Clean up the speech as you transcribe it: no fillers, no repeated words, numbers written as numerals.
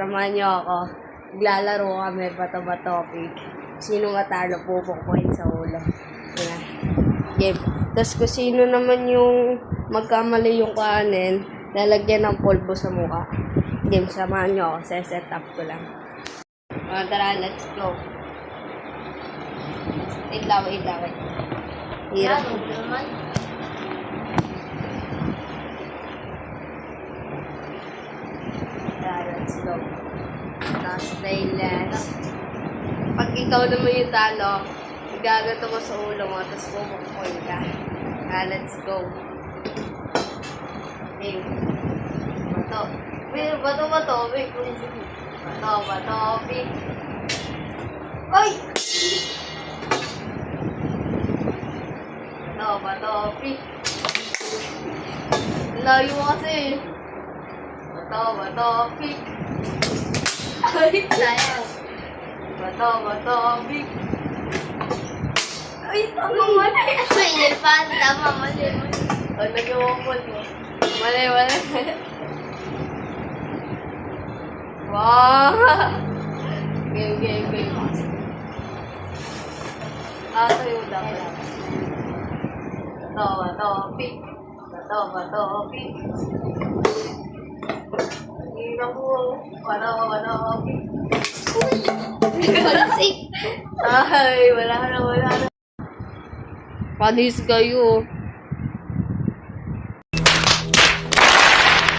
Samahan niyo ako. Maglalaro kami, bato-bato. Sino matalo, pupukpuin sa ulo. Yan. Game. Tapos kung sino naman yung magkamali yung kanin, lalagyan ng polvo sa mukha. Game, samahan niyo ako. Set up ko lang. Tara, let's go. Wait lang. Hirap. Let's go. Stainless. Pag ikaw naman yung talo, gagato mo sa ulo mo, tapos pupukpuin ka. Let's go. Okay. Bato. Wait, bato. Wait. Bato. Wait. Ay! Bato. Wait. Layo mo kasi. Bato. Wait. Ay, sayang. Bato, big. Ay, tama mo na yan. Ay, tama, mali. O, nag-iwakol mo. Mali. Wow! Game. Tayo dapat. Bato, big. Bato, big. Hirap mo. Bato, big. Ay, wala na. Panis kayo.